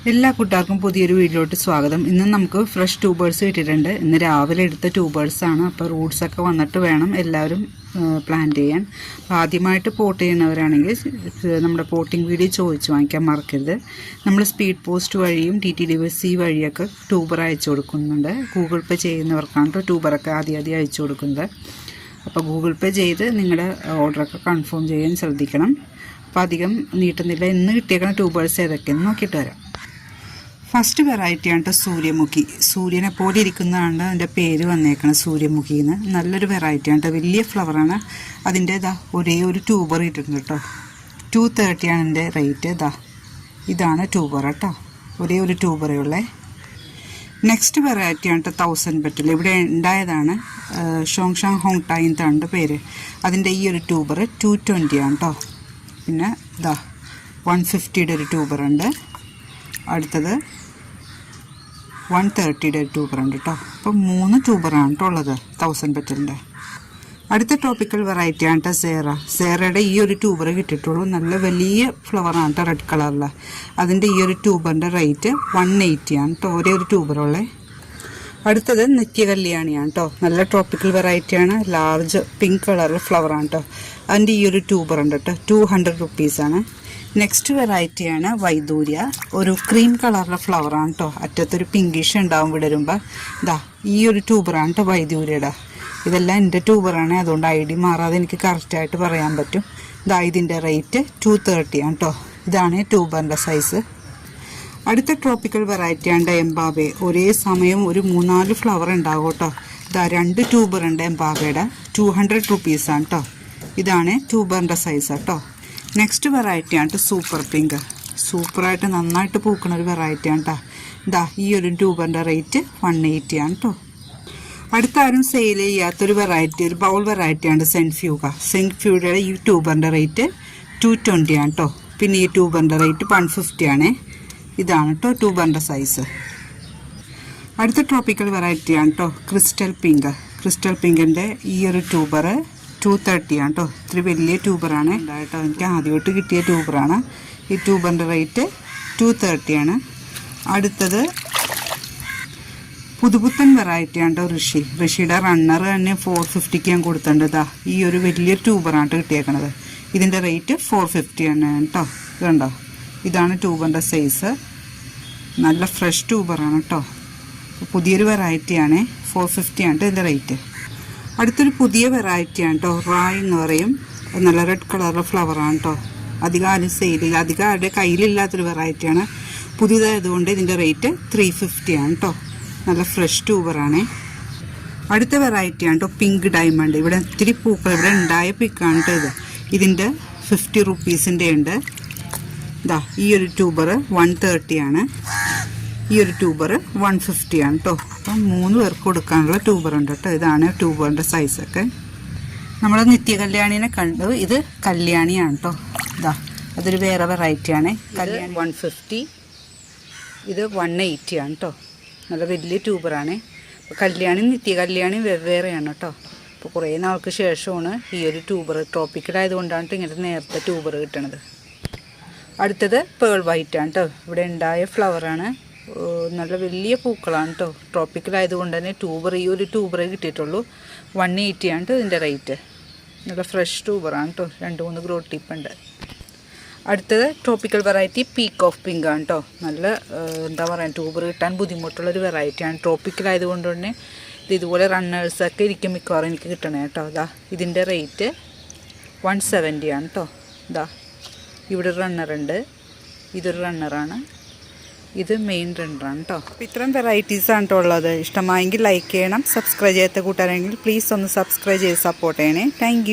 എല്ലാ കൂട്ടുകാർക്കും പുതിയൊരു വീഡിയോയിലോട്ട് സ്വാഗതം. ഇന്ന് നമുക്ക് ഫ്രഷ് ട്യൂബേഴ്സ് കിട്ടിയിട്ടുണ്ട്. ഇന്ന് രാവിലെ എടുത്ത ട്യൂബേഴ്സാണ്. അപ്പോൾ റൂട്ട്സൊക്കെ വന്നിട്ട് വേണം എല്ലാവരും പ്ലാന്റ് ചെയ്യാൻ. അപ്പോൾ ആദ്യമായിട്ട് പോട്ട് ചെയ്യുന്നവരാണെങ്കിൽ നമ്മുടെ പോട്ടിംഗ് വീഡിയോ ചോദിച്ച് വാങ്ങിക്കാൻ മറക്കരുത്. നമ്മൾ സ്പീഡ് പോസ്റ്റ് വഴിയും DTDC വഴിയൊക്കെ ട്യൂബർ അയച്ചു കൊടുക്കുന്നുണ്ട്. ഗൂഗിൾ പേ ചെയ്യുന്നവർക്കാണ് ട്യൂബറൊക്കെ ആദ്യം അയച്ചു കൊടുക്കുന്നത്. അപ്പോൾ ഗൂഗിൾ പേ ചെയ്ത് നിങ്ങളുടെ ഓർഡറൊക്കെ കൺഫേം ചെയ്യാൻ ശ്രദ്ധിക്കണം. അപ്പോൾ അധികം നീട്ടുന്നില്ല. ഇന്ന് കിട്ടിയേക്കുന്ന ട്യൂബേഴ്സ് ഏതൊക്കെയെന്ന് നോക്കിയിട്ട് വരാം. ഫസ്റ്റ് വെറൈറ്റിയാണ് സൂര്യമുഖി. സൂര്യനെ പോലെ ഇരിക്കുന്നതാണ് അതിൻ്റെ പേര് വന്നേക്കണം, സൂര്യമുഖിന്ന്. നല്ലൊരു വെറൈറ്റിയാണ്, വലിയ ഫ്ലവറാണ്. അതിൻ്റെ ഒരേ ഒരു ട്യൂബർ ഇട്ടിട്ടുണ്ട് കേട്ടോ. 230 ആണ് എൻ്റെ റേറ്റ്. ഇതാണ് ട്യൂബർ കേട്ടോ, ഒരേ ഒരു ട്യൂബറേ ഉള്ളേ. നെക്സ്റ്റ് വെറൈറ്റിയാണ് 1000 പെറ്റൽ. ഇവിടെ ഉണ്ടായതാണ്, ഷോങ്ഷാങ് ഹോങ് ടായ് എന്നാണ് പേര്. അതിൻ്റെ ഈ ഒരു ട്യൂബർ 220 ആണ് കേട്ടോ. പിന്നെ 150യുടെ ഒരു ട്യൂബറുണ്ട്. അടുത്തത് 130യുടെ ഒരു ട്യൂബറുണ്ട് കേട്ടോ. അപ്പോൾ 3 ട്യൂബറാണ് കേട്ടോ ഉള്ളത് 1000 പെറ്റലിൻ്റെ. അടുത്ത ട്രോപ്പിക്കൽ വെറൈറ്റിയാണ് സേറയുടെ ഈ ഒരു ട്യൂബർ കിട്ടിയിട്ടുള്ളൂ. നല്ല വലിയ ഫ്ലവറാണ് കേട്ടോ, റെഡ് കളറിൽ. അതിൻ്റെ ഈ ഒരു ട്യൂബറിൻ്റെ റേറ്റ് 180 ആണ് കേട്ടോ, ഒരേ ഒരു ട്യൂബറുള്ളേ. അടുത്തത് നിത്യകല്യാണിയാണ് കേട്ടോ. നല്ല ട്രോപ്പിക്കൽ വെറൈറ്റിയാണ്, ലാർജ് പിങ്ക് കളറിൽ ഫ്ലവറാണ് കേട്ടോ. അതിൻ്റെ ഈ ഒരു ട്യൂബറുണ്ട് കേട്ടോ, 200 റുപ്പീസാണ്. നെക്സ്റ്റ് വെറൈറ്റിയാണ് വൈദൂര്യ. ഒരു ക്രീം കളറിലെ ഫ്ലവറാണ് കേട്ടോ, അറ്റത്തൊരു പിങ്കിഷ് ഉണ്ടാവും വിടരുമ്പോൾ. ഈ ഒരു ട്യൂബറാണ് കേട്ടോ വൈദൂര്യയുടെ. ഇതെല്ലാം എൻ്റെ ട്യൂബറാണ്, അതുകൊണ്ട് ID മാറാതെ എനിക്ക് കറക്റ്റായിട്ട് പറയാൻ പറ്റും. ഇതിൻ്റെ റേറ്റ് 230 ആണ് കേട്ടോ. ഇതാണ് ട്യൂബറിൻ്റെ സൈസ്. അടുത്ത ട്രോപ്പിക്കൽ വെറൈറ്റിയാണ് എംബാബെ. ഒരേ സമയം ഒരു 3-4 ഫ്ലവർ ഉണ്ടാകും കേട്ടോ. 2 ട്യൂബറുണ്ട് എംബാബയുടെ, 200 റുപ്പീസാണ് കേട്ടോ. ഇതാണ് ട്യൂബറിൻ്റെ സൈസ് കേട്ടോ. നെക്സ്റ്റ് വെറൈറ്റിയാണ് സൂപ്പർ പിങ്ക്. സൂപ്പറായിട്ട് നന്നായിട്ട് പൂക്കണ ഒരു വെറൈറ്റിയാണ് കേട്ടോ. ഈ ഒരു ട്യൂബറിൻ്റെ റേറ്റ് 180 ആണ് കേട്ടോ. അടുത്ത ആരും സെയിൽ ചെയ്യാത്തൊരു വെറൈറ്റി, ഒരു ബൗൾ വെറൈറ്റിയാണ് സെൻഫ്യൂഗയുടെ ഈ ട്യൂബറിൻ്റെ റേറ്റ് 220 ആണ് കേട്ടോ. പിന്നെ ഈ ട്യൂബറിൻ്റെ റേറ്റ് 150 ആണ്. ഇതാണ് കേട്ടോ ട്യൂബറിൻ്റെ സൈസ്. അടുത്ത ട്രോപ്പിക്കൽ വെറൈറ്റിയാണ് കേട്ടോ ക്രിസ്റ്റൽ പിങ്ക്. ക്രിസ്റ്റൽ പിങ്കിൻ്റെ ഈ ഒരു ട്യൂബർ 230 ആണ് കേട്ടോ. ഇത്തിരി വലിയ ട്യൂബറാണ് കേട്ടോ, എനിക്ക് ആദ്യമായിട്ട് കിട്ടിയ ട്യൂബറാണ്. ഈ ട്യൂബറിൻ്റെ റേറ്റ് 230 ആണ്. അടുത്തത് പുതുപുത്തൻ വെറൈറ്റിയാണ് കേട്ടോ ഋഷിയുടെ റണ്ണർ തന്നെ 450 ഞാൻ കൊടുത്തിട്ടുണ്ട്. ഈ ഒരു വലിയ ട്യൂബറാണ് കിട്ടിയേക്കണത്. ഇതിൻ്റെ റേറ്റ് 450 ആണ് കേട്ടോ. ഇതുണ്ടോ, ഇതാണ് ട്യൂബറിൻ്റെ സൈസ്. നല്ല ഫ്രഷ് ട്യൂബറാണ് കേട്ടോ. പുതിയൊരു വെറൈറ്റിയാണ്, 450 ആണ് ഇതിൻ്റെ റേറ്റ്. അടുത്തൊരു പുതിയ വെറൈറ്റിയാണ് കേട്ടോ, റായ് എന്ന് പറയും. നല്ല റെഡ് കളറിലെ ഫ്ലവറാണ് കേട്ടോ. അധികം ആരും സെയിലില്ല, അധികം ആരുടെ കയ്യിലില്ലാത്തൊരു വെറൈറ്റിയാണ്. പുതിയതായതുകൊണ്ട് ഇതിൻ്റെ റേറ്റ് 350 ആണ് കേട്ടോ. നല്ല ഫ്രഷ് ട്യൂബറാണ്. അടുത്ത വെറൈറ്റിയാണ് കേട്ടോ പിങ്ക് ഡയമണ്ട്. ഇവിടെ ഇത്തിരി പൂക്കൾ ഇവിടെ ഉണ്ടായ പിക്കാണ് കേട്ടോ ഇത്. ഇതിൻ്റെ 50 റുപ്പീസിൻ്റെ ഉണ്ട്. ഈ ഒരു ട്യൂബർ 130 ആണ്. ഈ ഒരു ട്യൂബർ 150 ആണ് കേട്ടോ. അപ്പം 3 പേർക്ക് കൊടുക്കാനുള്ള ട്യൂബർ ഉണ്ട് കേട്ടോ. ഇതാണ് ട്യൂബറിൻ്റെ സൈസൊക്കെ. നമ്മൾ നിത്യകല്യാണിനെ കണ്ടു. ഇത് കല്യാണിയാണ് കേട്ടോ. അതൊരു വേറെ വെറൈറ്റിയാണ്. കല്യാണി 150, ഇത് 180 ആണ് കേട്ടോ. നല്ല വലിയ ട്യൂബറാണ്. അപ്പോൾ കല്യാണി നിത്യകല്യാണി വെവ്വേറെയാണ് കേട്ടോ. അപ്പോൾ കുറേ നാൾക്ക് ശേഷമാണ് ഈ ഒരു ട്യൂബർ, ട്രോപ്പിക്കലായതുകൊണ്ടാണ് ഇങ്ങനത്തെ നേരത്തെ ട്യൂബർ കിട്ടണത്. അടുത്തത് പേൾ വൈറ്റ് ആണ് കേട്ടോ. ഇവിടെ ഉണ്ടായ ഫ്ലവറാണ്, നല്ല വലിയ പൂക്കളാണ് കേട്ടോ. ട്രോപ്പിക്കലായതുകൊണ്ട് തന്നെ ഈ ഒരു ട്യൂബറേ കിട്ടിയിട്ടുള്ളൂ. 180 ആണ് കേട്ടോ ഇതിൻ്റെ റേറ്റ്. നല്ല ഫ്രഷ് ട്യൂബറാണ് കേട്ടോ. 2-3 ഗ്രോ ടിപ്പുണ്ട്. അടുത്തത് tropical variety peak of pink ആണ് കേട്ടോ. നല്ല എന്താ പറയുക, ട്യൂബർ കിട്ടാൻ ബുദ്ധിമുട്ടുള്ളൊരു വെറൈറ്റിയാണ്. ട്രോപ്പിക്കലായതുകൊണ്ട് തന്നെ ഇതുപോലെ റണ്ണേഴ്സൊക്കെ ഇരിക്കും മിക്കവാറും എനിക്ക് കിട്ടണേ കേട്ടോ. ഇതിൻ്റെ റേറ്റ് 170 ആണ് കേട്ടോ. ഇവിടെ ഒരു റണ്ണറുണ്ട്, ഇതൊരു റണ്ണറാണ്, ഇത് മെയിൻ റണ്ണറാണ് കേട്ടോ. അപ്പോൾ ഇത്രയും വെറൈറ്റീസാണ് കേട്ടോ ഉള്ളത്. ഇഷ്ടമായെങ്കിൽ ലൈക്ക് ചെയ്യണം. സബ്സ്ക്രൈബ് ചെയ്യാത്ത കൂട്ടുകാരെങ്കിൽ പ്ലീസ് ഒന്ന് സബ്സ്ക്രൈബ് ചെയ്ത് സപ്പോർട്ട് ചെയ്യണേ. താങ്ക്